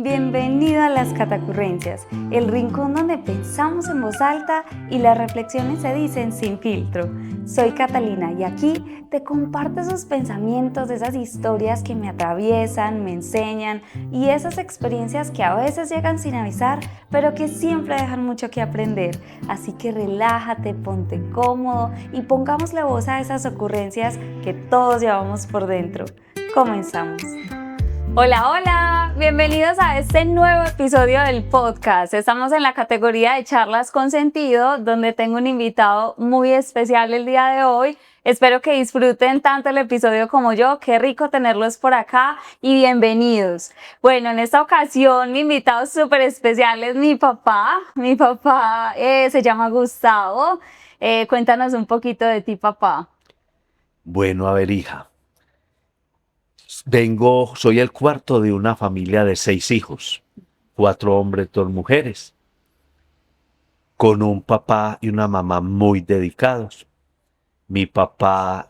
Bienvenido a Las Catacurrencias, el rincón donde pensamos en voz alta y las reflexiones se dicen sin filtro. Soy Catalina y aquí te comparto esos pensamientos, esas historias que me atraviesan, me enseñan y esas experiencias que a veces llegan sin avisar, pero que siempre dejan mucho que aprender. Así que relájate, ponte cómodo y pongámosle voz a esas ocurrencias que todos llevamos por dentro. Comenzamos. Hola, hola, bienvenidos a este nuevo episodio del podcast. Estamos en la categoría de charlas con sentido, donde tengo un invitado muy especial el día de hoy. Espero que disfruten tanto el episodio como yo. Qué rico tenerlos por acá y bienvenidos. Bueno, en esta ocasión mi invitado súper especial es mi papá. Mi papá se llama Gustavo. Cuéntanos un poquito de ti, papá. Bueno, a ver, hija. Soy el cuarto de una familia de 6 hijos, 4 hombres, 2 mujeres, con un papá y una mamá muy dedicados. Mi papá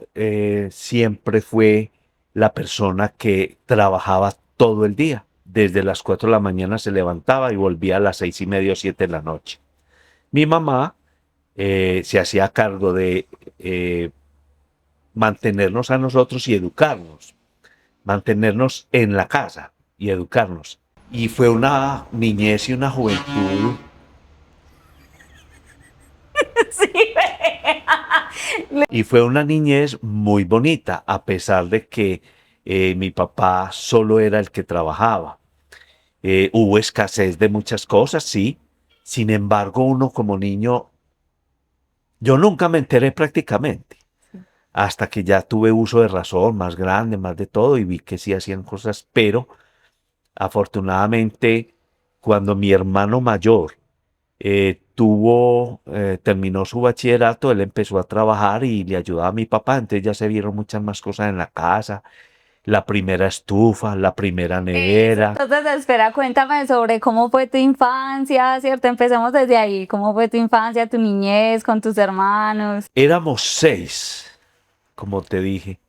siempre fue la persona que trabajaba todo el día. Desde las 4 de la mañana se levantaba y volvía a las 6:30 o 7 de la noche. Mi mamá se hacía cargo de mantenernos a nosotros y educarnos. Mantenernos en la casa y educarnos. Y fue una niñez y una juventud. Sí. Y fue una niñez muy bonita, a pesar de que mi papá solo era el que trabajaba. Hubo escasez de muchas cosas, sí. Sin embargo, uno como niño, yo nunca me enteré prácticamente, hasta que ya tuve uso de razón, más grande, más de todo, y vi que sí hacían cosas, pero afortunadamente, cuando mi hermano mayor terminó su bachillerato, él empezó a trabajar y le ayudaba a mi papá, entonces ya se vieron muchas más cosas en la casa, la primera estufa, la primera Eso, nevera. entonces espera, cuéntame sobre cómo fue tu infancia, ¿cierto? Empecemos desde ahí. ¿Cómo fue tu infancia, tu niñez con tus hermanos? Éramos 6, como te dije,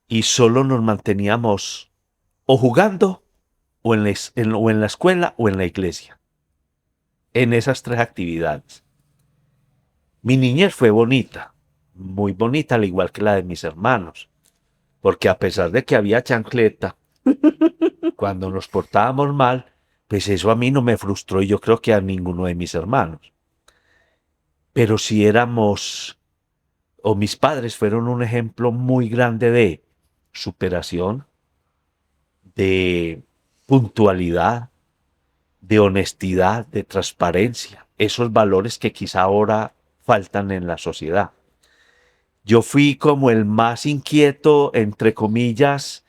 y solo nos manteníamos o jugando o en la escuela o en la iglesia, en esas 3 actividades. Mi niñez fue bonita, muy bonita, al igual que la de mis hermanos, porque a pesar de que había chancleta, cuando nos portábamos mal, pues eso a mí no me frustró y yo creo que a ninguno de mis hermanos. Pero si éramos, o mis padres fueron un ejemplo muy grande de superación, de puntualidad, de honestidad, de transparencia, esos valores que quizá ahora faltan en la sociedad. Yo fui como el más inquieto, entre comillas,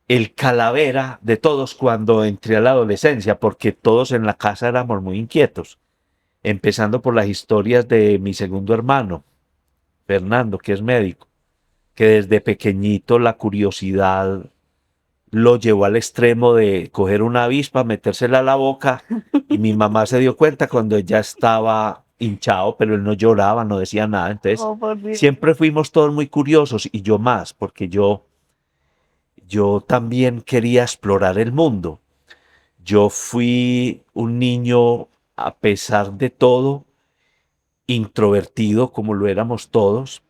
el calavera de todos cuando entré a la adolescencia, porque todos en la casa éramos muy inquietos, empezando por las historias de mi segundo hermano, Fernando, que es médico, que desde pequeñito la curiosidad lo llevó al extremo de coger una avispa, metérsela a la boca, y mi mamá se dio cuenta cuando ya estaba hinchado, pero él no lloraba, no decía nada. Entonces, Oh, por Dios. siempre fuimos todos muy curiosos y yo más, porque yo también quería explorar el mundo. Yo fui un niño, a pesar de todo, introvertido, como lo éramos todos,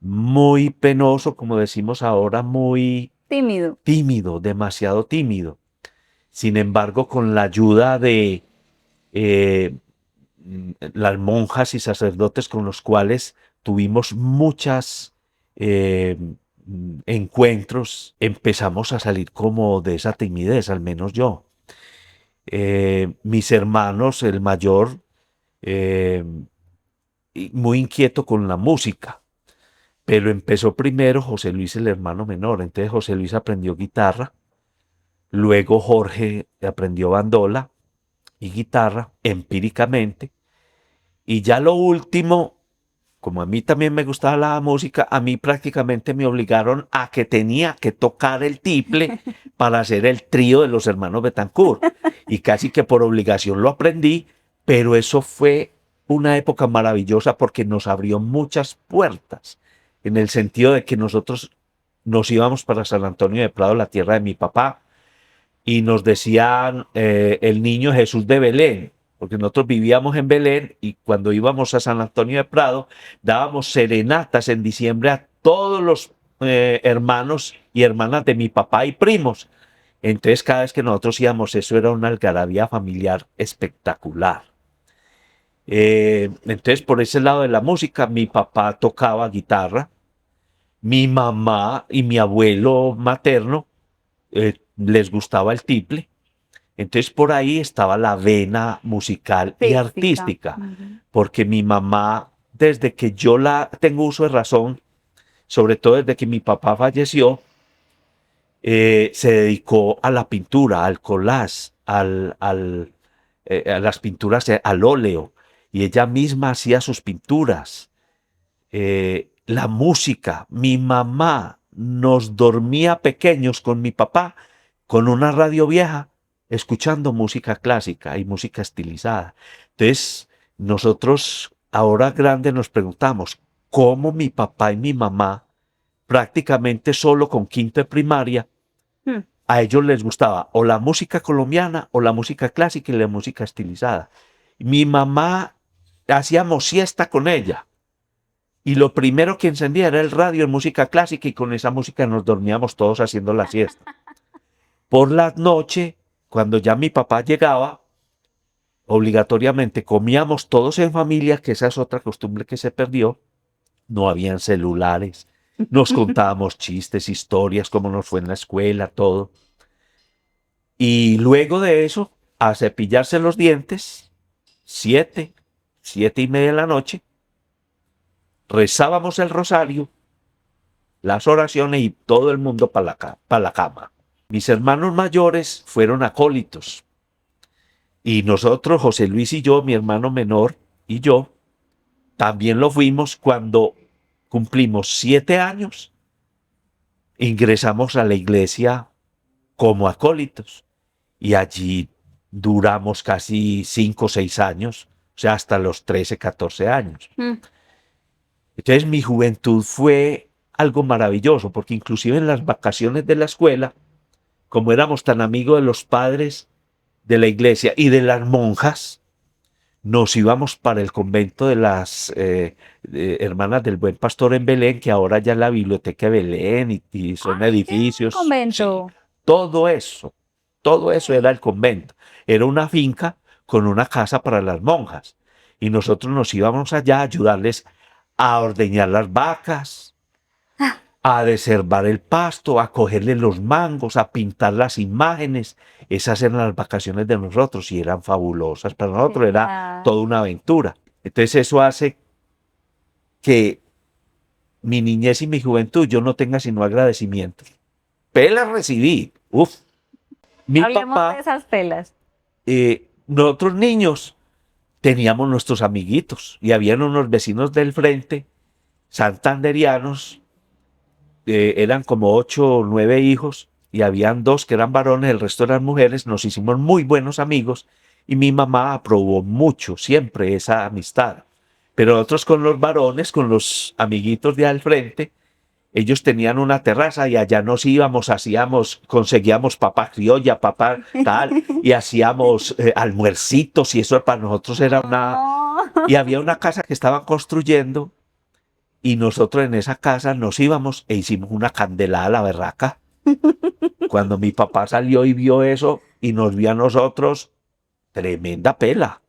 muy penoso, como decimos ahora, muy Tímido. tímido, demasiado tímido. Sin embargo, con la ayuda de eh, las monjas y sacerdotes con los cuales tuvimos muchas encuentros, empezamos a salir como de esa timidez, al menos yo. Mis hermanos, el mayor, eh, muy inquieto con la música, pero empezó primero José Luis, el hermano menor. Entonces José Luis aprendió guitarra, luego Jorge aprendió bandola y guitarra empíricamente, y ya lo último, como a mí también me gustaba la música, a mí prácticamente me obligaron a que tenía que tocar el tiple para hacer el trío de los hermanos Betancourt. Y casi que por obligación lo aprendí, pero eso fue una época maravillosa porque nos abrió muchas puertas, en el sentido de que nosotros nos íbamos para San Antonio de Prado, la tierra de mi papá, y nos decían el niño Jesús de Belén, porque nosotros vivíamos en Belén y cuando íbamos a San Antonio de Prado dábamos serenatas en diciembre a todos los hermanos y hermanas de mi papá y primos. Entonces cada vez que nosotros íbamos, eso era una algarabía familiar espectacular. Entonces por ese lado de la música, mi papá tocaba guitarra, mi mamá y mi abuelo materno les gustaba el tiple. Entonces por ahí estaba la vena musical y artística, porque mi mamá, desde que yo tengo uso de razón, sobre todo desde que mi papá falleció, se dedicó a la pintura, al collage, a las pinturas al óleo, y ella misma hacía sus pinturas. La música, mi mamá nos dormía pequeños con mi papá, con una radio vieja, escuchando música clásica y música estilizada. Entonces, nosotros ahora grandes nos preguntamos cómo mi papá y mi mamá, prácticamente solo con quinto de primaria, a ellos les gustaba o la música colombiana o la música clásica y la música estilizada. Mi mamá, hacíamos siesta con ella y lo primero que encendía era el radio en música clásica y con esa música nos dormíamos todos haciendo la siesta. Por la noche, cuando ya mi papá llegaba, obligatoriamente comíamos todos en familia, que esa es otra costumbre que se perdió. No habían celulares, nos contábamos chistes, historias, cómo nos fue en la escuela, todo. Y luego de eso, a cepillarse los dientes, 7 y media de la noche, rezábamos el rosario, las oraciones y todo el mundo para la cama. Mis hermanos mayores fueron acólitos y nosotros, José Luis y yo, mi hermano menor y yo, también lo fuimos. Cuando cumplimos 7 años, ingresamos a la iglesia como acólitos y allí duramos casi 5 o 6 años, o sea, hasta los 13, 14 años. Entonces mi juventud fue algo maravilloso, porque inclusive en las vacaciones de la escuela, como éramos tan amigos de los padres de la iglesia y de las monjas, nos íbamos para el convento de las hermanas del Buen Pastor en Belén, que ahora ya es la biblioteca de Belén y son edificios. Convento. Sí, todo eso era el convento. Era una finca con una casa para las monjas. Y nosotros nos íbamos allá a ayudarles a ordeñar las vacas, a desherbar el pasto, a cogerle los mangos, a pintar las imágenes. Esas eran las vacaciones de nosotros y eran fabulosas. Para nosotros era toda una aventura. Entonces eso hace que mi niñez y mi juventud yo no tenga sino agradecimientos. Pelas recibí. Uf. Mi Hablemos papá, de esas pelas. nosotros niños teníamos nuestros amiguitos y habían unos vecinos del frente, santanderianos, eran como 8 o 9 hijos y habían 2 que eran varones, el resto eran mujeres. Nos hicimos muy buenos amigos y mi mamá aprobó mucho siempre esa amistad. Pero nosotros con los varones, con los amiguitos de al frente, ellos tenían una terraza y allá nos íbamos, conseguíamos papa criolla, papa tal, y hacíamos almuercitos y eso para nosotros era Y había una casa que estaban construyendo y nosotros en esa casa nos íbamos e hicimos una candelada a la berraca. Cuando mi papá salió y vio eso y nos vio a nosotros, tremenda pela,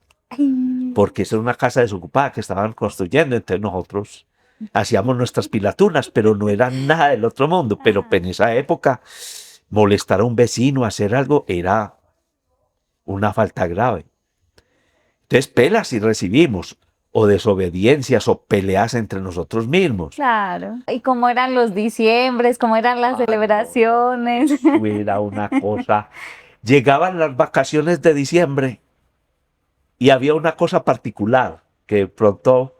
porque esa era una casa desocupada que estaban construyendo, entonces nosotros hacíamos nuestras pilatunas, pero no era nada del otro mundo. Pero en esa época, molestar a un vecino, hacer algo, era una falta grave. Entonces, pelas y recibimos, o desobediencias, o peleas entre nosotros mismos. Claro. ¿Y cómo eran los diciembres? ¿Cómo eran las celebraciones? No, era una cosa. Llegaban las vacaciones de diciembre y había una cosa particular que pronto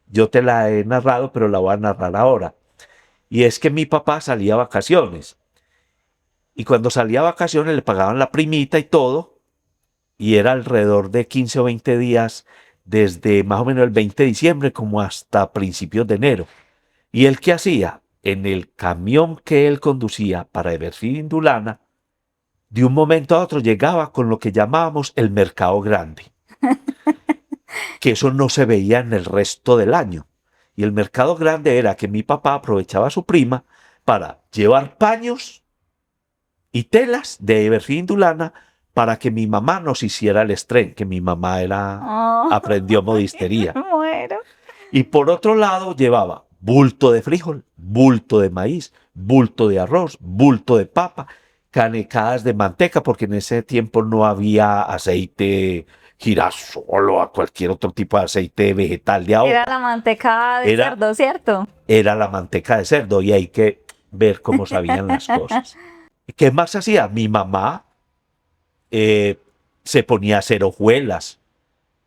yo te la he narrado, pero la voy a narrar ahora. Y es que mi papá salía a vacaciones. Y cuando salía a vacaciones le pagaban la primita y todo. Y era alrededor de 15 o 20 días, desde más o menos el 20 de diciembre como hasta principios de enero. ¿Y él qué hacía? En el camión que él conducía para Everfindulana, de un momento a otro llegaba con lo que llamábamos el mercado grande, que eso no se veía en el resto del año. Y el mercado grande era que mi papá aprovechaba a su prima para llevar paños y telas de everfindulana para que mi mamá nos hiciera el estreno, que mi mamá Oh, aprendió modistería. me muero. Y por otro lado llevaba bulto de frijol, bulto de maíz, bulto de arroz, bulto de papa, canecadas de manteca, porque en ese tiempo no había aceite girasol o a cualquier otro tipo de aceite vegetal de ahora. Era la manteca de Era- cerdo, ¿cierto? Era la manteca de cerdo y hay que ver cómo sabían las cosas. ¿Qué más hacía? Mi mamá se ponía a hacer hojuelas,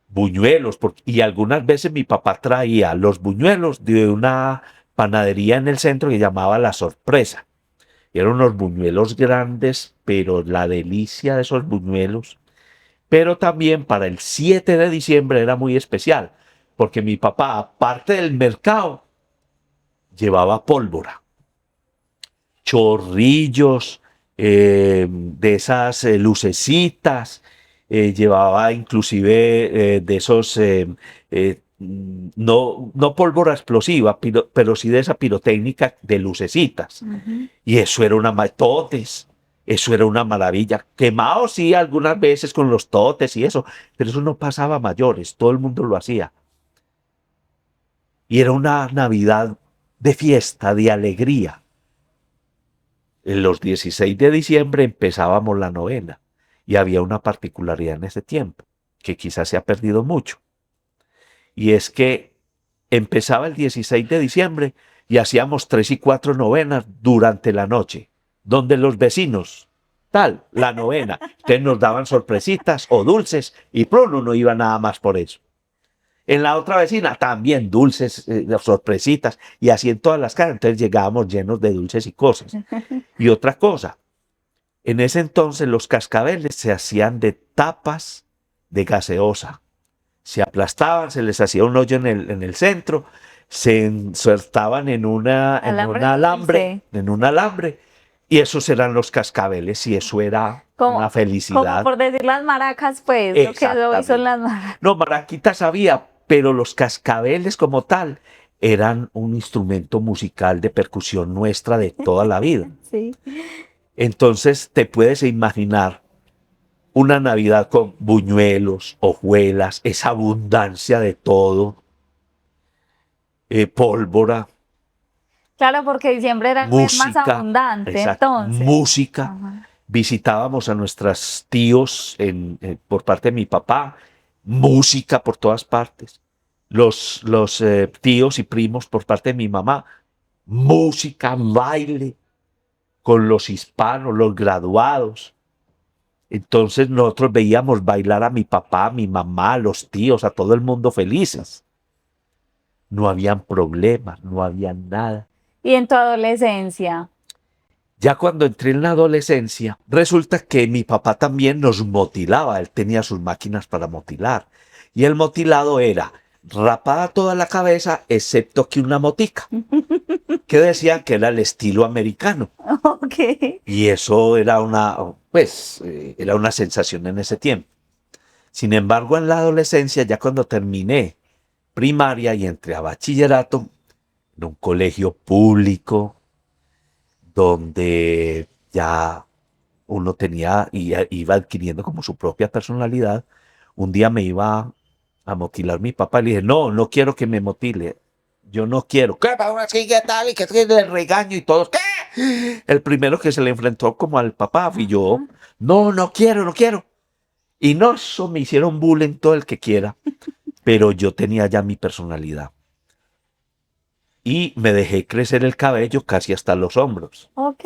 buñuelos, y algunas veces mi papá traía los buñuelos de una panadería en el centro que llamaba La Sorpresa. Eran unos buñuelos grandes, pero la delicia de esos buñuelos. Pero también para el 7 de diciembre era muy especial, porque mi papá, aparte del mercado, llevaba pólvora, chorrillos, de esas lucecitas, llevaba inclusive de esos, no pólvora explosiva, pero sí de esa pirotécnica de lucecitas. Y eso era totes, eso era una maravilla. Quemado sí algunas veces con los totes y eso, pero eso no pasaba a mayores, todo el mundo lo hacía. Y era una Navidad de fiesta, de alegría. En los 16 de diciembre empezábamos la novena y había una particularidad en ese tiempo que quizás se ha perdido mucho. Y es que empezaba el 16 de diciembre y hacíamos 3 y 4 novenas durante la noche, donde los vecinos, la novena, entonces nos daban sorpresitas o dulces y pronto no iba nada más por eso. En la otra vecina también dulces, sorpresitas, y así en todas las casas. Entonces llegábamos llenos de dulces y cosas. Y otra cosa, en ese entonces los cascabeles se hacían de tapas de gaseosa. Se aplastaban, se les hacía un hoyo en el centro, se insertaban en un alambre, y esos eran los cascabeles, y eso era una felicidad. Como por decir las maracas, pues, lo que hoy son las maracas. No, maraquitas había, pero los cascabeles como tal eran un instrumento musical de percusión nuestra de toda la vida. Sí. Entonces te puedes imaginar una Navidad con buñuelos, hojuelas, esa abundancia de todo, pólvora. Claro, porque diciembre era el mes más abundante, exacto, entonces. Música. Ajá. Visitábamos a nuestros tíos por parte de mi papá, música por todas partes. Los tíos y primos por parte de mi mamá, música, baile, con los hispanos, los graduados. Entonces nosotros veíamos bailar a mi papá, a mi mamá, a los tíos, a todo el mundo felices. No habían problemas, no había nada. ¿Y en tu adolescencia? Ya cuando entré en la adolescencia, resulta que mi papá también nos motilaba. Él tenía sus máquinas para motilar. Y el motilado era rapada toda la cabeza, excepto que una motica, que decían que era el estilo americano. Ok. Y eso era era una sensación en ese tiempo. Sin embargo, en la adolescencia, ya cuando terminé primaria y entré a bachillerato, en un colegio público, donde ya uno iba adquiriendo como su propia personalidad. Un día me iba a motilar mi papá y le dije, no quiero que me motile. Yo no quiero. ¿Qué tal? Y que le regaño y todos. ¿Qué? El primero que se le enfrentó como al papá fui yo. No quiero. Y no, eso me hicieron bullying todo el que quiera. Pero yo tenía ya mi personalidad. Y me dejé crecer el cabello casi hasta los hombros. Ok.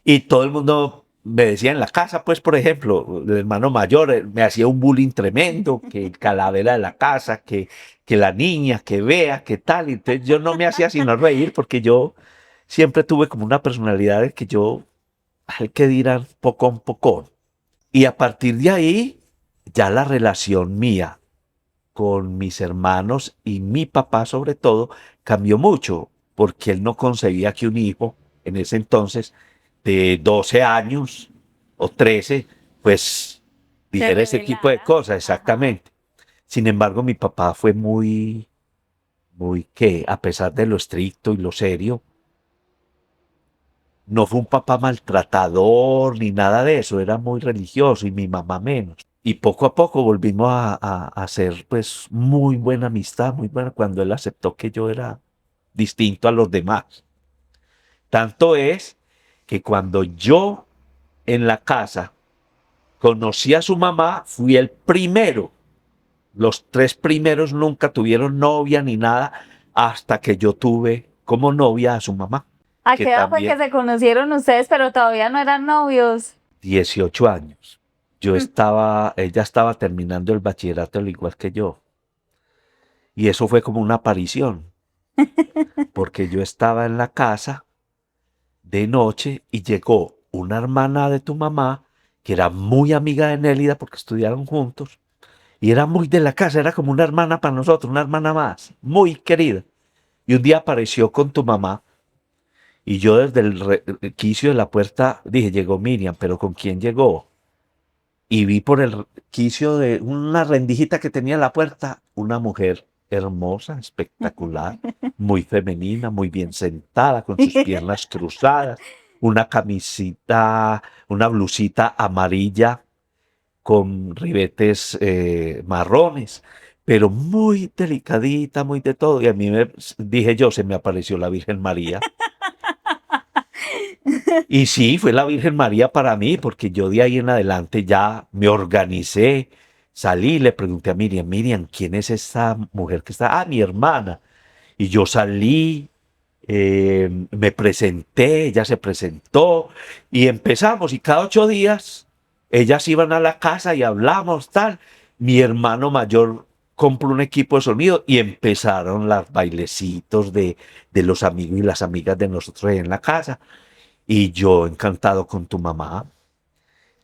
Y todo el mundo me decía en la casa, pues, por ejemplo, el hermano mayor me hacía un bullying tremendo, que el calavera de la casa, que la niña, que vea, que tal. Y entonces yo no me hacía sino reír porque yo siempre tuve como una personalidad de que yo, hay que dirán, poco. Y a partir de ahí, ya la relación mía con mis hermanos y mi papá sobre todo cambió mucho, porque él no concebía que un hijo en ese entonces de 12 años o 13, pues Se dijera ese tipo de revelara. cosas, Ajá. exactamente. Sin embargo, mi papá fue muy que, a pesar de lo estricto y lo serio, no fue un papá maltratador ni nada de eso, era muy religioso y mi mamá menos. Y poco a poco volvimos a hacer pues muy buena amistad, muy buena, cuando él aceptó que yo era distinto a los demás. Tanto es que cuando yo en la casa conocí a su mamá, fui el primero. Los 3 primeros nunca tuvieron novia ni nada hasta que yo tuve como novia a su mamá, ¿A que qué edad fue que también se conocieron ustedes, pero todavía no eran novios? 18 años. Ella estaba terminando el bachillerato al igual que yo. Y eso fue como una aparición, porque yo estaba en la casa de noche y llegó una hermana de tu mamá, que era muy amiga de Nélida porque estudiaron juntos, y era muy de la casa, era como una hermana para nosotros, una hermana más, muy querida. Y un día apareció con tu mamá y yo desde el quicio de la puerta dije, llegó Miriam, pero ¿con quién llegó? Y vi por el quicio de una rendijita que tenía en la puerta una mujer hermosa, espectacular, muy femenina, muy bien sentada, con sus piernas cruzadas, una camisita, una blusita amarilla con ribetes marrones, pero muy delicadita, muy de todo. Y a mí dije yo, se me apareció la Virgen María. Y sí, fue la Virgen María para mí, porque yo de ahí en adelante ya me organicé, salí, le pregunté a Miriam, Miriam, ¿quién es esta mujer que está? Ah, mi hermana. Y yo salí, me presenté, ella se presentó y empezamos. Y cada 8 días ellas iban a la casa y hablamos, tal. Mi hermano mayor compró un equipo de sonido y empezaron los bailecitos de los amigos y las amigas de nosotros ahí en la casa. Y yo encantado con tu mamá.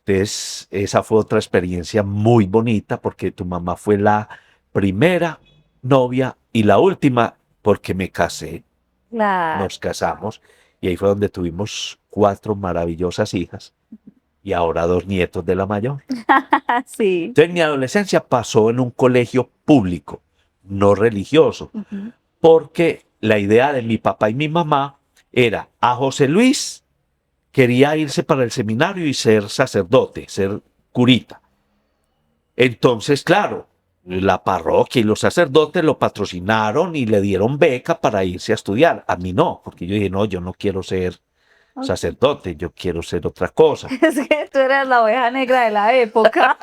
Entonces, esa fue otra experiencia muy bonita porque tu mamá fue la primera novia y la última porque me casé. Claro. Nos casamos y ahí fue donde tuvimos 4 maravillosas hijas y ahora 2 nietos de la mayor. Sí. Entonces, mi adolescencia pasó en un colegio público, no religioso, Ujú. porque la idea de mi papá y mi mamá era a José Luis quería irse para el seminario y ser sacerdote, ser curita. Entonces, claro, la parroquia y los sacerdotes lo patrocinaron y le dieron beca para irse a estudiar. A mí no, porque yo dije, no, yo no quiero ser Ok. sacerdote, yo quiero ser otra cosa. Es que tú eras la oveja negra de la época.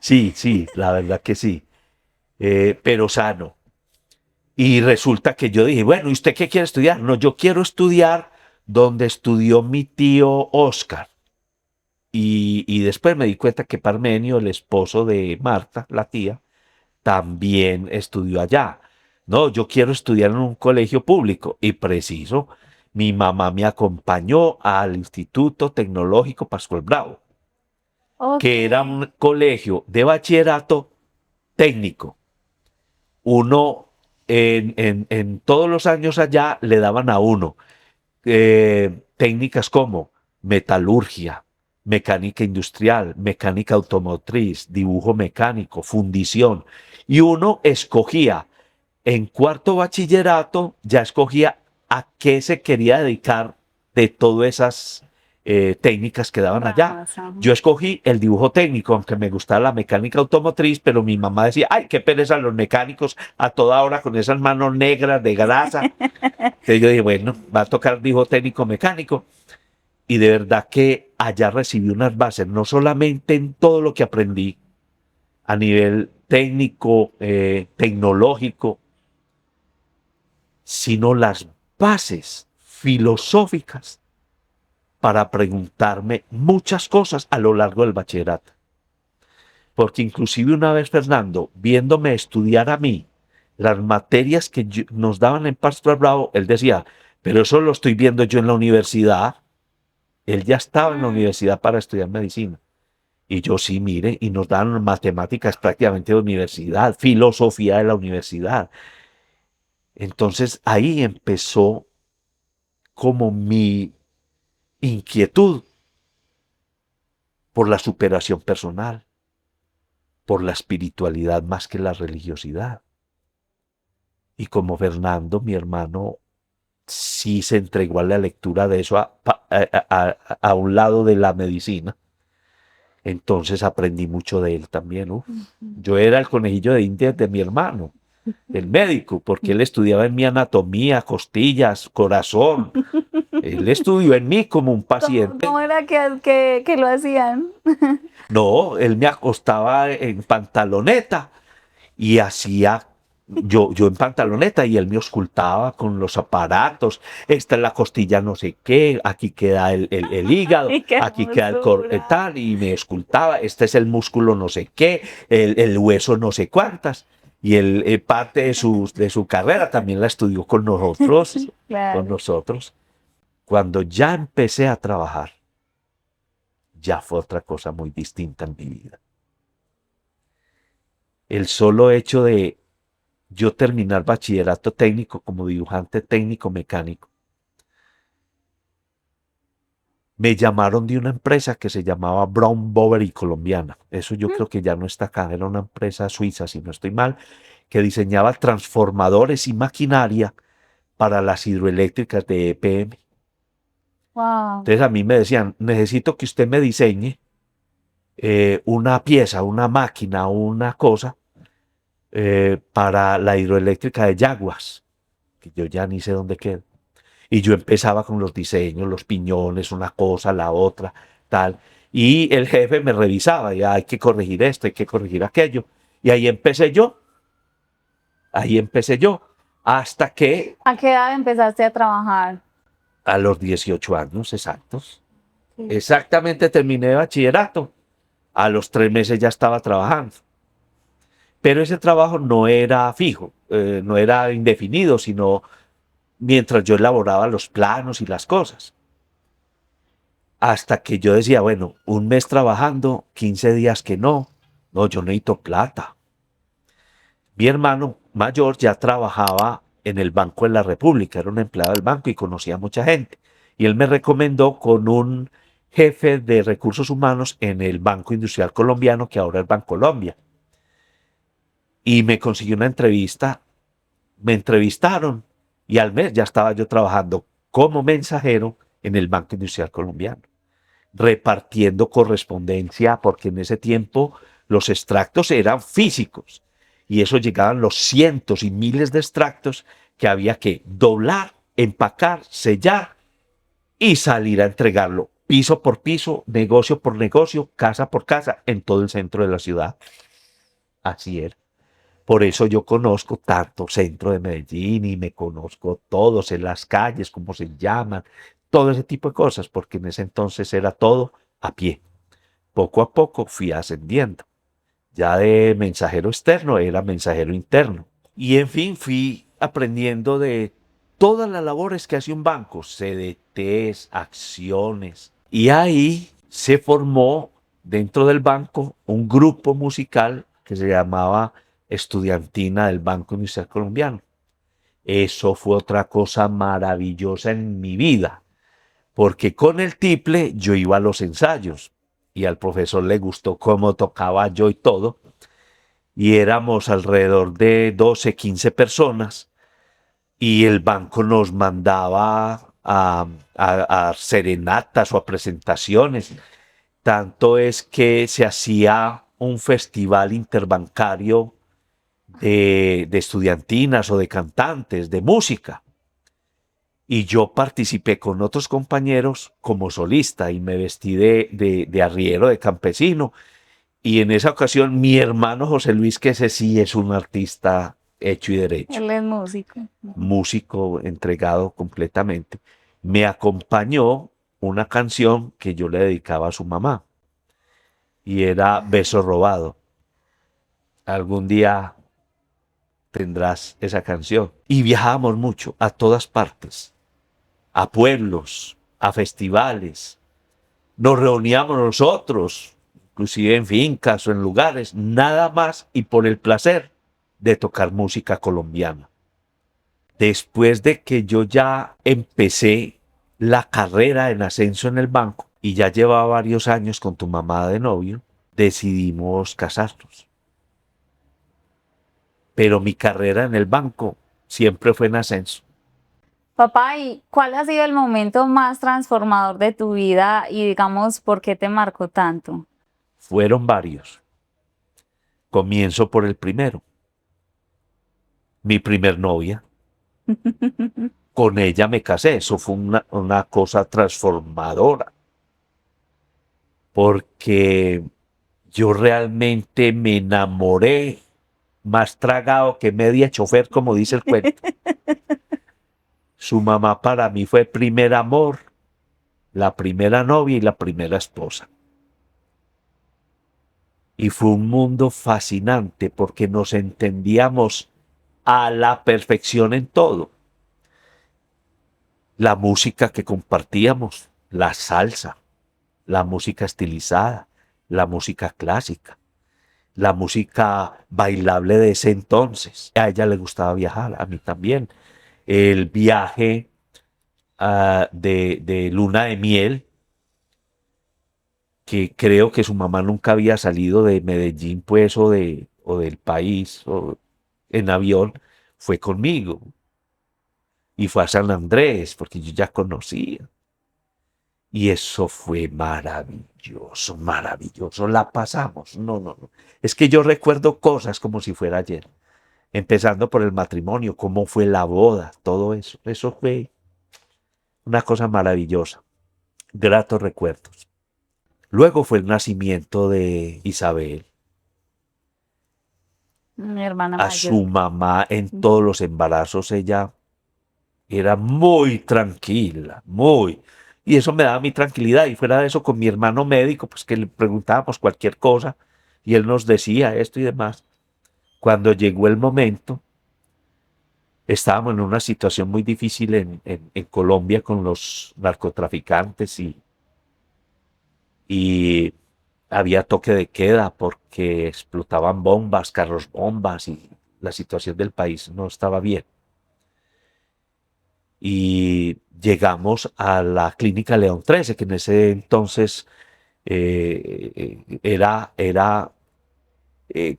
Sí, sí, la verdad que sí, pero sano. Y resulta que yo dije, bueno, ¿y usted qué quiere estudiar? No, yo quiero estudiar donde estudió mi tío Oscar. Y después me di cuenta que Parmenio, el esposo de Marta, la tía, también estudió allá. No, yo quiero estudiar en un colegio público y preciso, mi mamá me acompañó al Instituto Tecnológico Pascual Bravo, Ok. que era un colegio de bachillerato técnico. Uno, en todos los años allá le daban a uno técnicas como metalurgia, mecánica industrial, mecánica automotriz, dibujo mecánico, fundición. Y uno escogía en cuarto bachillerato, ya escogía a qué se quería dedicar de todas esas técnicas que daban allá. Ramas, ajá. Yo escogí el dibujo técnico, aunque me gustaba la mecánica automotriz, pero mi mamá decía, ay, qué pereza los mecánicos a toda hora con esas manos negras de grasa. Entonces yo dije, bueno, va a tocar dibujo técnico mecánico. Y de verdad que allá recibí unas bases, no solamente en todo lo que aprendí a nivel técnico, tecnológico, sino las bases filosóficas para preguntarme muchas cosas a lo largo del bachillerato. Porque inclusive una vez, Fernando, viéndome estudiar a mí, las materias que nos daban en Pascual Bravo, él decía, pero eso lo estoy viendo yo en la universidad. Él ya estaba en la universidad para estudiar medicina. Y yo sí, mire, y nos dan matemáticas prácticamente de universidad, filosofía de la universidad. Entonces ahí empezó como mi inquietud por la superación personal, por la espiritualidad más que la religiosidad. Y como Fernando, mi hermano, sí se entregó a la lectura de eso a un lado de la medicina. Entonces aprendí mucho de él también. Uf. Yo era el conejillo de Indias de mi hermano, el médico, porque él estudiaba en mi anatomía, costillas, corazón. Él estudió en mí como un paciente. ¿Cómo era que lo hacían? No, él me acostaba en pantaloneta y hacía yo en pantaloneta y él me auscultaba con los aparatos. Esta es la costilla no sé qué, aquí queda el hígado, Ay, qué aquí queda hermosura. tal, y me auscultaba. Este es el músculo no sé qué, el hueso no sé cuántas. Y él, parte de su carrera también la estudió con nosotros, Claro. con nosotros. Cuando ya empecé a trabajar, ya fue otra cosa muy distinta en mi vida. El solo hecho de yo terminar bachillerato técnico como dibujante técnico mecánico, me llamaron de una empresa que se llamaba Brown Boveri Colombiana. Eso yo creo que ya no está acá, era una empresa suiza, si no estoy mal, que diseñaba transformadores y maquinaria para las hidroeléctricas de EPM. Wow. Entonces a mí me decían, necesito que usted me diseñe una pieza, una máquina, una cosa para la hidroeléctrica de Yaguas, que yo ya ni sé dónde queda. Y yo empezaba con los diseños, los piñones, una cosa, la otra, tal. Y el jefe me revisaba, ya hay que corregir esto, hay que corregir aquello. Y ahí empecé yo, hasta que ¿A qué edad empezaste a trabajar? a los 18 años exactos, exactamente terminé de bachillerato, a los 3 meses ya estaba trabajando. Pero ese trabajo no era fijo, no era indefinido, sino mientras yo elaboraba los planos y las cosas. Hasta que yo decía, bueno, un mes trabajando, 15 días que no, yo necesito plata. Mi hermano mayor ya trabajaba en el Banco de la República, era un empleado del banco y conocía a mucha gente. Y él me recomendó con un jefe de recursos humanos en el Banco Industrial Colombiano, que ahora es Bancolombia. Y me consiguió una entrevista, me entrevistaron y al mes ya estaba yo trabajando como mensajero en el Banco Industrial Colombiano, repartiendo correspondencia, porque en ese tiempo los extractos eran físicos y eso llegaban los cientos y miles de extractos que había que doblar, empacar, sellar y salir a entregarlo piso por piso, negocio por negocio, casa por casa, en todo el centro de la ciudad. Así era. Por eso yo conozco tanto centro de Medellín y me conozco todos en las calles, cómo se llaman, todo ese tipo de cosas, porque en ese entonces era todo a pie. Poco a poco fui ascendiendo. Ya de mensajero externo era mensajero interno. Y en fin, fui aprendiendo de todas las labores que hace un banco, CDTs, acciones. Y ahí se formó dentro del banco un grupo musical que se llamaba Estudiantina del Banco Industrial Colombiano. Eso fue otra cosa maravillosa en mi vida, porque con el tiple yo iba a los ensayos y al profesor le gustó cómo tocaba yo y todo, y éramos alrededor de 12, 15 personas, y el banco nos mandaba a serenatas o a presentaciones. Tanto es que se hacía un festival interbancario de estudiantinas o de cantantes, de música. Y yo participé con otros compañeros como solista y me vestí de arriero, de campesino. Y en esa ocasión mi hermano José Luis, que ese sí es un artista hecho y derecho, Él es músico. músico entregado completamente, me acompañó una canción que yo le dedicaba a su mamá. Y era Beso Robado. Algún día tendrás esa canción. Y viajábamos mucho, a todas partes, a pueblos, a festivales. Nos reuníamos nosotros, inclusive en fincas o en lugares, nada más y por el placer de tocar música colombiana. Después de que yo ya empecé la carrera en ascenso en el banco y ya llevaba varios años con tu mamá de novio, decidimos casarnos. Pero mi carrera en el banco siempre fue en ascenso. Papá, ¿y cuál ha sido el momento más transformador de tu vida y digamos, por qué te marcó tanto? Fueron varios. Comienzo por el primero. Mi primer novia. Con ella me casé. Eso fue una cosa transformadora. Porque yo realmente me enamoré más tragado que media chofer, como dice el cuento. Su mamá para mí fue el primer amor, la primera novia y la primera esposa. Y fue un mundo fascinante porque nos entendíamos a la perfección en todo. La música que compartíamos, la salsa, la música estilizada, la música clásica, la música bailable de ese entonces. A ella le gustaba viajar, a mí también. El viaje de luna de miel, que creo que su mamá nunca había salido de Medellín, pues, o del país, o en avión, fue conmigo. Y fue a San Andrés, porque yo ya conocía. Y eso fue maravilloso, maravilloso. La pasamos. No, no, no. Es que yo recuerdo cosas como si fuera ayer. Empezando por el matrimonio, cómo fue la boda, todo eso. Eso fue una cosa maravillosa. Gratos recuerdos. Luego fue el nacimiento de Isabel. Mi hermana A mayor. su mamá en todos los embarazos ella era muy tranquila, muy. Y eso me daba mi tranquilidad. Y fuera de eso, con mi hermano médico, pues que le preguntábamos cualquier cosa y él nos decía esto y demás. Cuando llegó el momento, estábamos en una situación muy difícil en Colombia con los narcotraficantes y había toque de queda porque explotaban bombas, carros bombas y la situación del país no estaba bien. Y llegamos a la clínica León 13, que en ese entonces era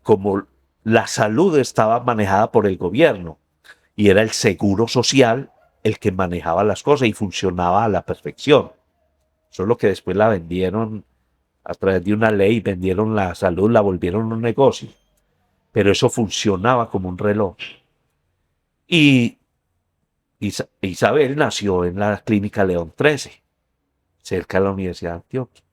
como la salud estaba manejada por el gobierno y era el seguro social el que manejaba las cosas y funcionaba a la perfección. Solo que después la vendieron a través de una ley, vendieron la salud, la volvieron un negocio. Pero eso funcionaba como un reloj. Y Isabel nació en la clínica León 13, cerca de la Universidad de Antioquia.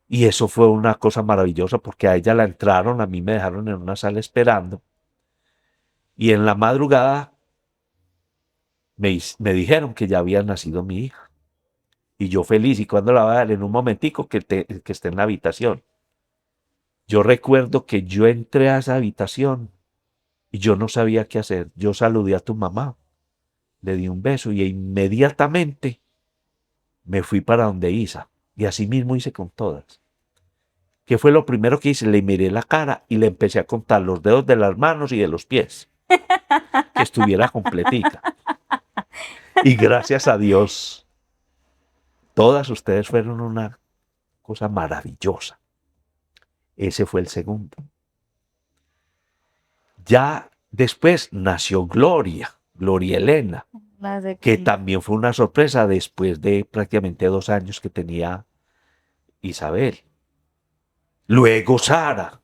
Y eso fue una cosa maravillosa porque a ella la entraron, a mí me dejaron en una sala esperando. Y en la madrugada me dijeron que ya había nacido mi hija. Y yo feliz, y cuando la va a dar en un momentico que esté en la habitación. Yo recuerdo que yo entré a esa habitación y yo no sabía qué hacer. Yo saludé a tu mamá, le di un beso y inmediatamente me fui para donde Isa. Y así mismo hice con todas. ¿Qué fue lo primero que hice? Le miré la cara y le empecé a contar los dedos de las manos y de los pies. Que estuviera completica. Y gracias a Dios, todas ustedes fueron una cosa maravillosa. Ese fue el segundo. Ya después nació Gloria, Gloria Elena, que también fue una sorpresa después de prácticamente 2 años que tenía Isabel. Luego Sara.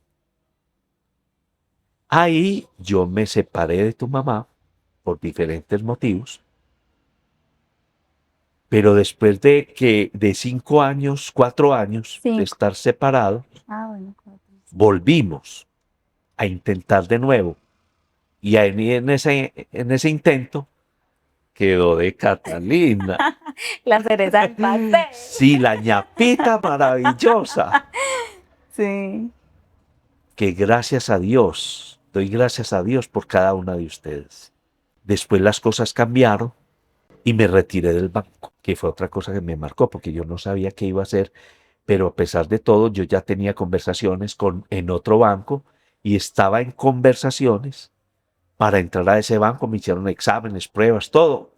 Ahí yo me separé de tu mamá por diferentes motivos. Pero después de 5 años, 4 años de estar separados, volvimos a intentar de nuevo. Y ahí en ese intento quedó de Catalina. La cereza del pastel. Sí, la ñapita maravillosa. Sí. Que gracias a Dios, doy gracias a Dios por cada una de ustedes. Después las cosas cambiaron y me retiré del banco, que fue otra cosa que me marcó, porque yo no sabía qué iba a hacer, pero a pesar de todo yo ya tenía conversaciones en otro banco y estaba en conversaciones para entrar a ese banco. Me hicieron exámenes, pruebas, todo.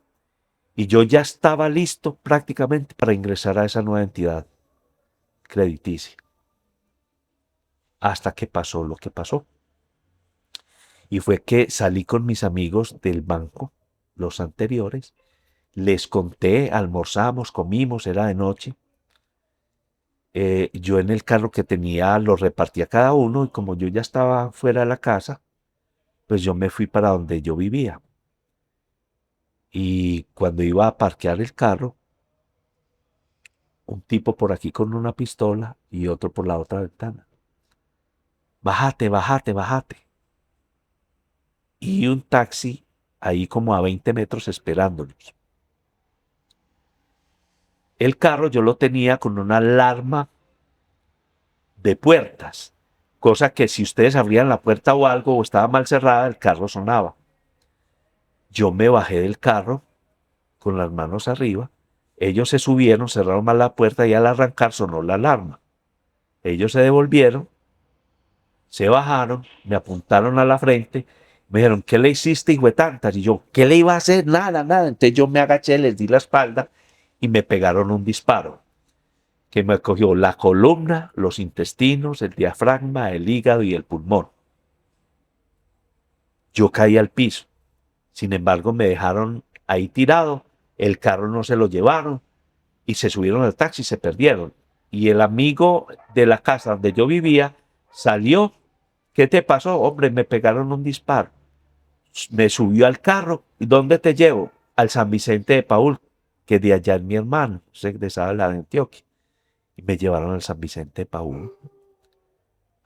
Y yo ya estaba listo prácticamente para ingresar a esa nueva entidad crediticia. Hasta que pasó lo que pasó. Y fue que salí con mis amigos del banco, los anteriores, les conté, almorzamos, comimos, era de noche. Yo en el carro que tenía lo repartí a cada uno y como yo ya estaba fuera de la casa, pues yo me fui para donde yo vivía. Y cuando iba a parquear el carro, un tipo por aquí con una pistola y otro por la otra ventana. Bájate, bájate, bájate. Y un taxi ahí como a 20 metros esperándonos. El carro yo lo tenía con una alarma de puertas, cosa que si ustedes abrían la puerta o algo o estaba mal cerrada, el carro sonaba. Yo me bajé del carro con las manos arriba, ellos se subieron, cerraron mal la puerta y al arrancar sonó la alarma. Ellos se devolvieron, se bajaron, me apuntaron a la frente, me dijeron, ¿qué le hiciste, hijo de tantas? Y yo, ¿qué le iba a hacer? Nada, nada. Entonces yo me agaché, les di la espalda y me pegaron un disparo que me cogió la columna, los intestinos, el diafragma, el hígado y el pulmón. Yo caí al piso. Sin embargo, me dejaron ahí tirado, el carro no se lo llevaron y se subieron al taxi y se perdieron. Y el amigo de la casa donde yo vivía salió. ¿Qué te pasó? Hombre, me pegaron un disparo. Me subió al carro. ¿Y dónde te llevo? Al San Vicente de Paúl, que de allá es mi hermano, se egresaba de la de Antioquia. Y me llevaron al San Vicente de Paúl.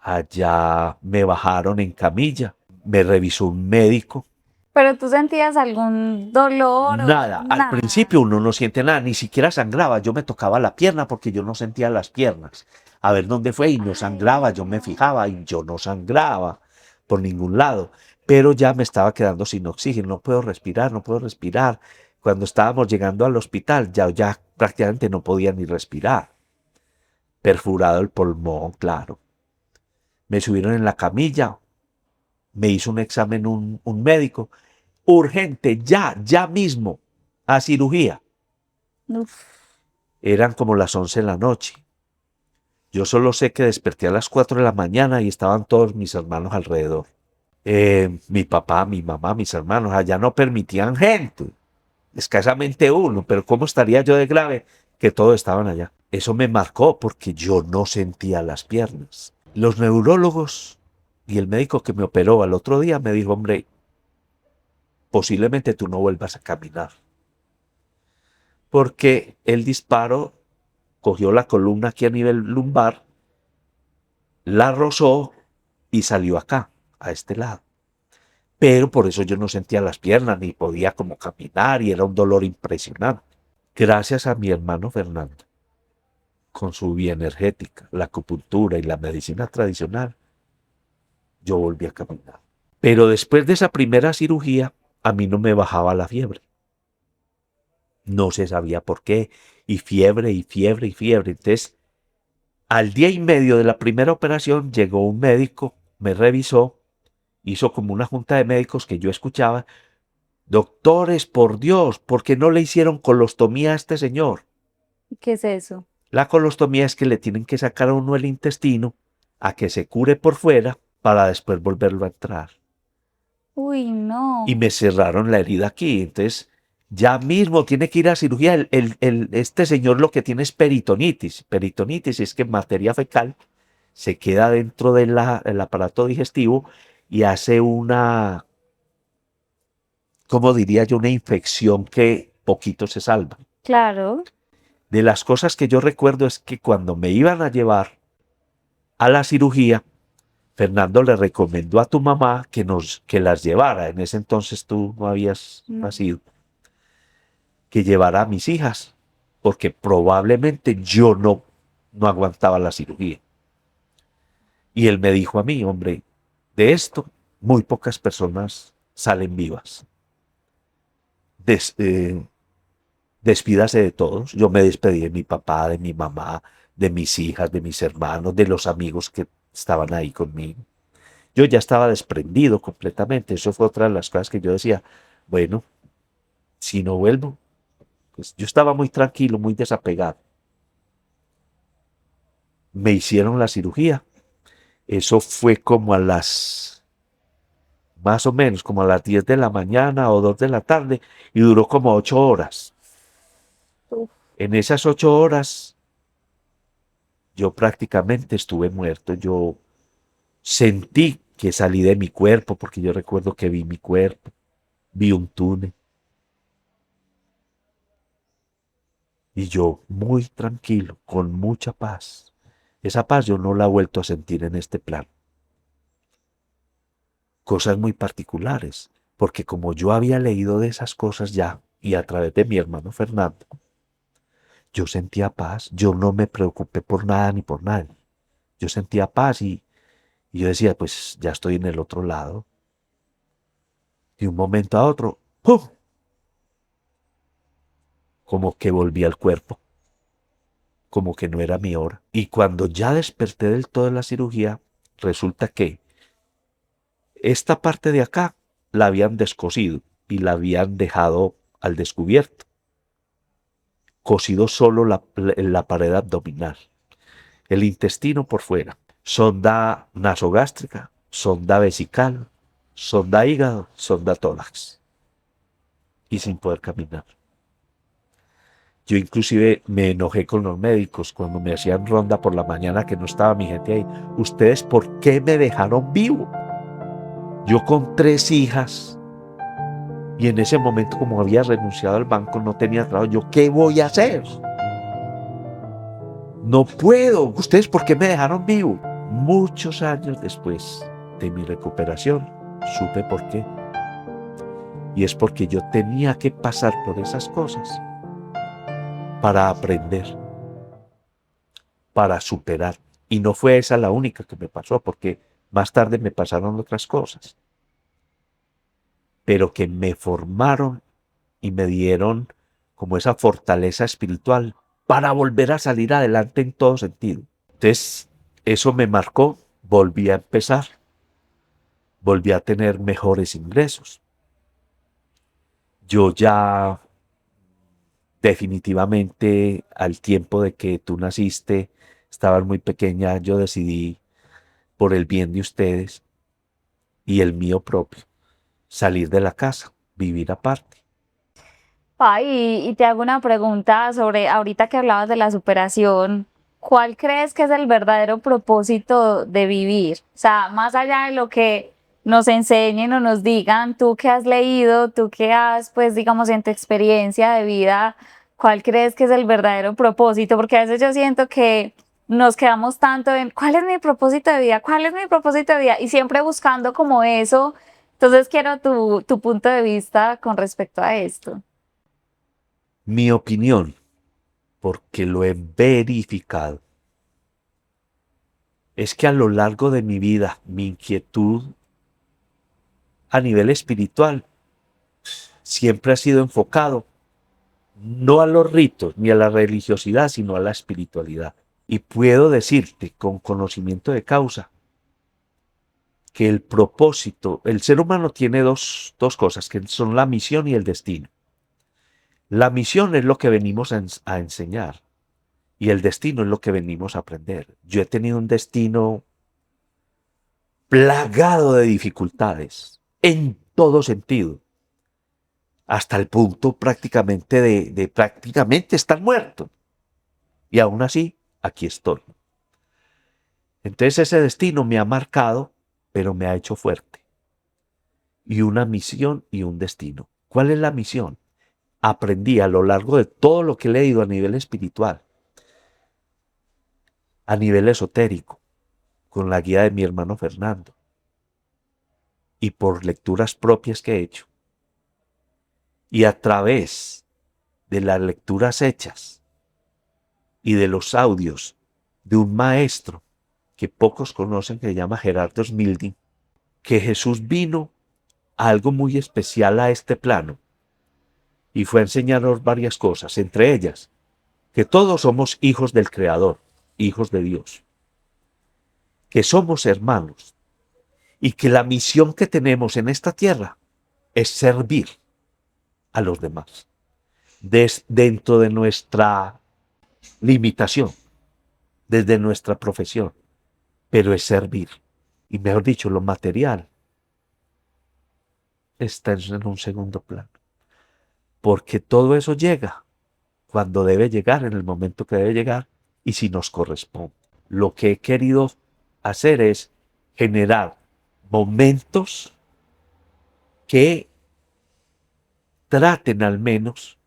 Allá me bajaron en camilla, me revisó un médico. ¿Pero tú sentías algún dolor o Nada, al nada? principio uno no siente nada, ni siquiera sangraba. Yo me tocaba la pierna porque yo no sentía las piernas. A ver dónde fue y no sangraba, yo me fijaba y yo no sangraba por ningún lado. Pero ya me estaba quedando sin oxígeno, no puedo respirar, no puedo respirar. Cuando estábamos llegando al hospital ya prácticamente no podía ni respirar. Perforado el pulmón, claro. Me subieron en la camilla, me hizo un examen un médico. Urgente, ya mismo, a cirugía. Uf. Eran como las 11 de la noche. Yo solo sé que desperté a las 4 de la mañana y estaban todos mis hermanos alrededor. Mi papá, mi mamá, mis hermanos, allá no permitían gente, escasamente uno, pero ¿cómo estaría yo de grave que todos estaban allá? Eso me marcó porque yo no sentía las piernas. Los neurólogos y el médico que me operó al otro día me dijo, hombre, posiblemente tú no vuelvas a caminar. Porque el disparo cogió la columna aquí a nivel lumbar, la rozó y salió acá, a este lado. Pero por eso yo no sentía las piernas ni podía como caminar y era un dolor impresionante. Gracias a mi hermano Fernando, con su bioenergética, la acupuntura y la medicina tradicional, yo volví a caminar. Pero después de esa primera cirugía, a mí no me bajaba la fiebre. No se sabía por qué, y fiebre, y fiebre, y fiebre. Entonces, al día y medio de la primera operación, llegó un médico, me revisó, hizo como una junta de médicos que yo escuchaba. Doctores, por Dios, ¿por qué no le hicieron colostomía a este señor? ¿Qué es eso? La colostomía es que le tienen que sacar a uno el intestino, a que se cure por fuera, para después volverlo a entrar. Uy, Y no. me cerraron la herida aquí. Entonces, ya mismo tiene que ir a cirugía. Este señor lo que tiene es peritonitis. Peritonitis es que materia fecal se queda dentro del aparato digestivo y hace una, ¿cómo diría yo? Una infección que poquito se salva. Claro. De las cosas que yo recuerdo es que cuando me iban a llevar a la cirugía, Fernando le recomendó a tu mamá que las llevara. En ese entonces tú no habías No. nacido. Que llevara a mis hijas, porque probablemente yo no aguantaba la cirugía. Y él me dijo a mí, hombre, de esto muy pocas personas salen vivas. Despídase de todos. Yo me despedí de mi papá, de mi mamá, de mis hijas, de mis hermanos, de los amigos que estaban ahí conmigo. Yo ya estaba desprendido completamente. Eso fue otra de las cosas que yo decía, bueno, si no vuelvo, Pues yo estaba muy tranquilo, muy desapegado. Me hicieron la cirugía. Eso fue como a las, más o menos, como a las 10 de la mañana o 2 de la tarde y duró como 8 horas. Uf. En esas 8 horas yo prácticamente estuve muerto. Yo sentí que salí de mi cuerpo porque yo recuerdo que vi mi cuerpo, vi un túnel y yo muy tranquilo, con mucha paz. Esa paz yo no la he vuelto a sentir en este plano. Cosas muy particulares, porque como yo había leído de esas cosas ya y a través de mi hermano Fernando, yo sentía paz, yo no me preocupé por nada ni por nadie. Yo sentía paz y yo decía, pues ya estoy en el otro lado. De un momento a otro, ¡pum! Como que volví al cuerpo, como que no era mi hora. Y cuando ya desperté del todo de la cirugía, resulta que esta parte de acá la habían descosido y la habían dejado al descubierto, cosido solo la pared abdominal, el intestino por fuera, sonda nasogástrica, sonda vesical, sonda hígado, sonda tórax y sin poder caminar. Yo inclusive me enojé con los médicos cuando me hacían ronda por la mañana que no estaba mi gente ahí. ¿Ustedes por qué me dejaron vivo? Yo con 3 hijas y en ese momento como había renunciado al banco no tenía trabajo. ¿Yo qué voy a hacer? No puedo. ¿Ustedes por qué me dejaron vivo? Muchos años después de mi recuperación supe por qué. Y es porque yo tenía que pasar por esas cosas para aprender, para superar. Y no fue esa la única que me pasó, porque más tarde me pasaron otras cosas, pero que me formaron y me dieron como esa fortaleza espiritual para volver a salir adelante en todo sentido. Entonces, eso me marcó, volví a empezar, volví a tener mejores ingresos. Yo ya definitivamente al tiempo de que tú naciste, estabas muy pequeña, yo decidí por el bien de ustedes y el mío propio, salir de la casa, vivir aparte. Pa, y te hago una pregunta sobre, ahorita que hablabas de la superación, ¿cuál crees que es el verdadero propósito de vivir? O sea, más allá de lo que nos enseñen o nos digan, tú que has leído, tú que has, pues digamos, en tu experiencia de vida, ¿cuál crees que es el verdadero propósito? Porque a veces yo siento que nos quedamos tanto en, ¿cuál es mi propósito de vida? ¿Cuál es mi propósito de vida? Y siempre buscando como eso. Entonces quiero tu punto de vista con respecto a esto. Mi opinión, porque lo he verificado, es que a lo largo de mi vida, mi inquietud a nivel espiritual siempre ha sido enfocado no a los ritos ni a la religiosidad, sino a la espiritualidad. Y puedo decirte con conocimiento de causa que el propósito, el ser humano tiene dos cosas, que son la misión y el destino. La misión es lo que venimos a enseñar y el destino es lo que venimos a aprender. Yo he tenido un destino plagado de dificultades en todo sentido, hasta el punto prácticamente de prácticamente estar muerto. Y aún así, aquí estoy. Entonces ese destino me ha marcado, pero me ha hecho fuerte. Y una misión y un destino. ¿Cuál es la misión? Aprendí a lo largo de todo lo que he leído a nivel espiritual, a nivel esotérico, con la guía de mi hermano Fernando y por lecturas propias que he hecho. Y a través de las lecturas hechas y de los audios de un maestro que pocos conocen, que se llama Gerardo Smilding, que Jesús vino a algo muy especial a este plano y fue a enseñarnos varias cosas, entre ellas, que todos somos hijos del Creador, hijos de Dios, que somos hermanos y que la misión que tenemos en esta tierra es servir a los demás. dentro de nuestra limitación, desde nuestra profesión, pero es servir. Y mejor dicho, lo material está en un segundo plano, porque todo eso llega cuando debe llegar, en el momento que debe llegar y si nos corresponde. Lo que he querido hacer es generar momentos que traten al menos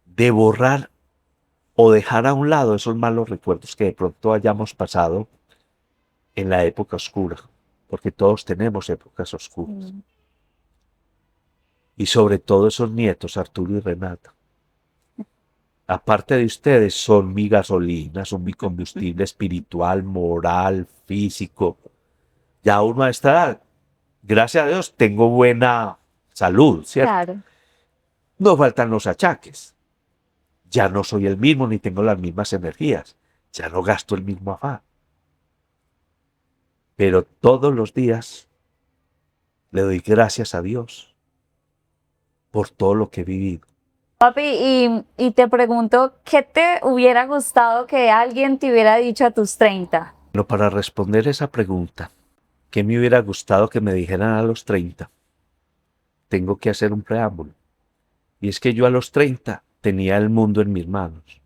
de borrar o dejar a un lado esos malos recuerdos que de pronto hayamos pasado en la época oscura, porque todos tenemos épocas oscuras. Y sobre todo esos nietos, Arturo y Renata. Aparte de ustedes, son mi gasolina, son mi combustible espiritual, moral, físico. Ya uno a esta edad, gracias a Dios, tengo buena salud, ¿cierto? Claro. No faltan los achaques. Ya no soy el mismo ni tengo las mismas energías. Ya no gasto el mismo afán. Pero todos los días le doy gracias a Dios por todo lo que he vivido. Papi, y te pregunto, ¿qué te hubiera gustado que alguien te hubiera dicho a tus 30? Pero para responder esa pregunta, ¿qué me hubiera gustado que me dijeran a los 30? Tengo que hacer un preámbulo. Y es que yo a los 30 tenía el mundo en mis manos.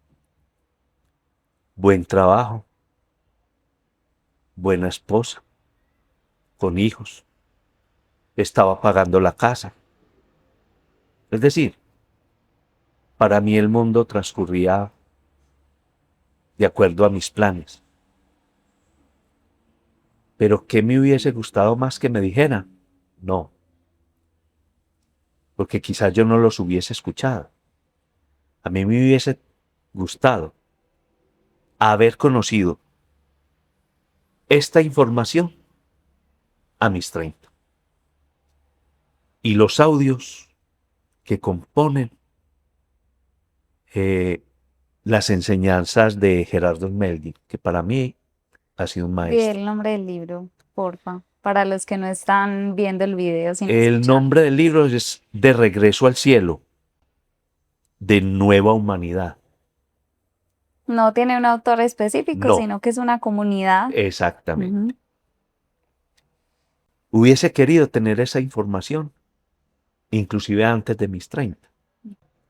Buen trabajo, buena esposa, con hijos. Estaba pagando la casa. Es decir, para mí el mundo transcurría de acuerdo a mis planes. Pero ¿qué me hubiese gustado más que me dijeran? No, porque quizás yo no los hubiese escuchado. A mí me hubiese gustado haber conocido esta información a mis 30. Y los audios que componen las enseñanzas de Gerardo Smeldi, que para mí ha sido un Di maestro. el nombre del libro, porfa, para los que no están viendo el video, sino El escuchando. nombre del libro es De regreso al cielo, de nueva humanidad. No tiene un autor específico, No, sino que es una comunidad. exactamente. Ujú. Hubiese querido tener esa información, inclusive antes de mis 30.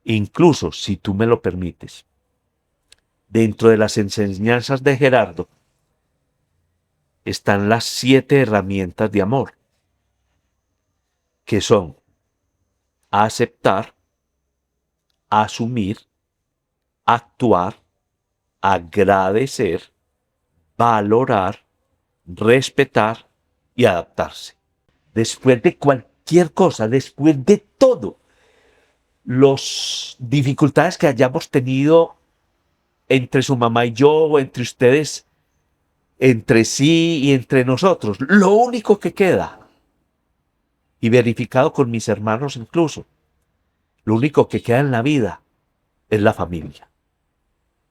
Incluso, si tú me lo permites, dentro de las enseñanzas de Gerardo están las 7 herramientas de amor, que son aceptar, asumir, actuar, agradecer, valorar, respetar y adaptarse. Después de cualquier cosa, después de todo, las dificultades que hayamos tenido entre su mamá y yo, o entre ustedes, entre sí y entre nosotros, lo único que queda, y verificado con mis hermanos incluso, lo único que queda en la vida es la familia.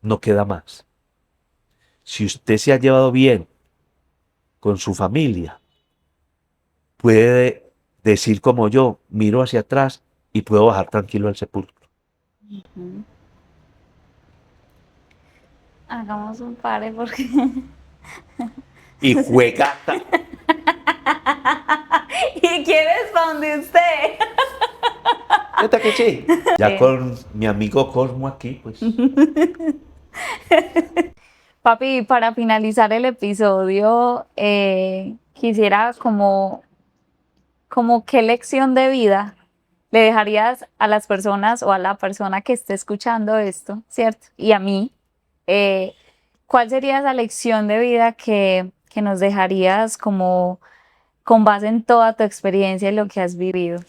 No queda más. Si usted se ha llevado bien con su familia, puede decir como yo, miro hacia atrás y puedo bajar tranquilo al sepulcro. Ujú. Hagamos un pare porque... Y juega. ¿Y quién es donde usted? ¿Neta que sí? Ya Sí. con mi amigo Cosmo aquí, pues. Papi, para finalizar el episodio, quisiera como qué lección de vida le dejarías a las personas o a la persona que esté escuchando esto, ¿cierto? Y a mí, eh, ¿cuál sería esa lección de vida que nos dejarías como con base en toda tu experiencia y lo que has vivido?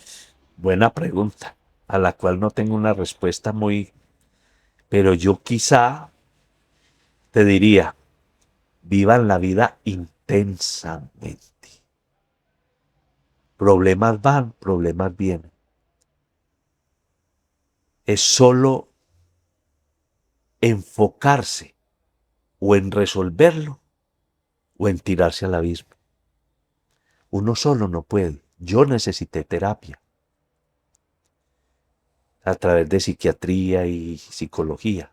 Buena pregunta, a la cual no tengo una respuesta muy... Pero yo quizá te diría, vivan la vida intensamente. Problemas van, problemas vienen. Es solo enfocarse o en resolverlo o en tirarse al abismo. Uno solo no puede. Yo necesité terapia. a través de psiquiatría y psicología.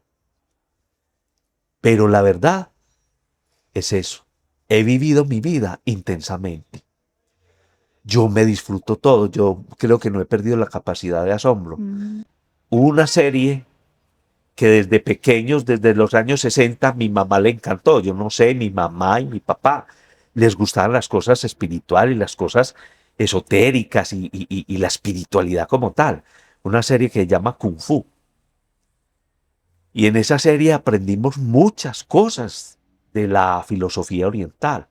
Pero la verdad es eso. He vivido mi vida intensamente. Yo me disfruto todo. Yo creo que no he perdido la capacidad de asombro. Hubo una serie que desde pequeños, desde los años 60, mi mamá le encantó. Yo no sé, mi mamá y mi papá les gustaban las cosas espirituales, las cosas esotéricas y la espiritualidad como tal. Una serie que se llama Kung Fu. Y en esa serie aprendimos muchas cosas de la filosofía oriental.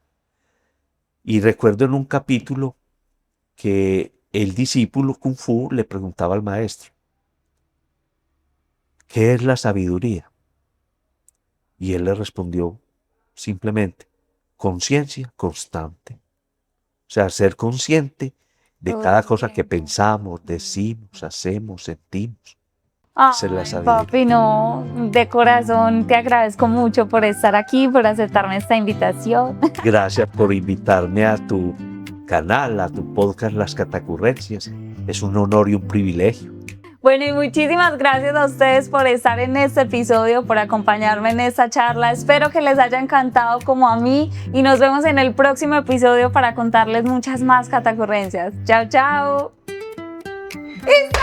Y recuerdo en un capítulo que el discípulo Kung Fu le preguntaba al maestro, ¿qué es la sabiduría? Y él le respondió simplemente, conciencia constante. O sea, ser consciente de cada cosa que pensamos, decimos, hacemos, sentimos. Esa es la Ay, sabiduría. papi, no, de corazón te agradezco mucho por estar aquí, por aceptarme esta invitación. Gracias por invitarme a tu canal, a tu podcast Las Catacurrencias. Es un honor y un privilegio. Bueno, y muchísimas gracias a ustedes por estar en este episodio, por acompañarme en esta charla. Espero que les haya encantado como a mí y nos vemos en el próximo episodio para contarles muchas más catacurrencias. Chao, chao. ¡Listo!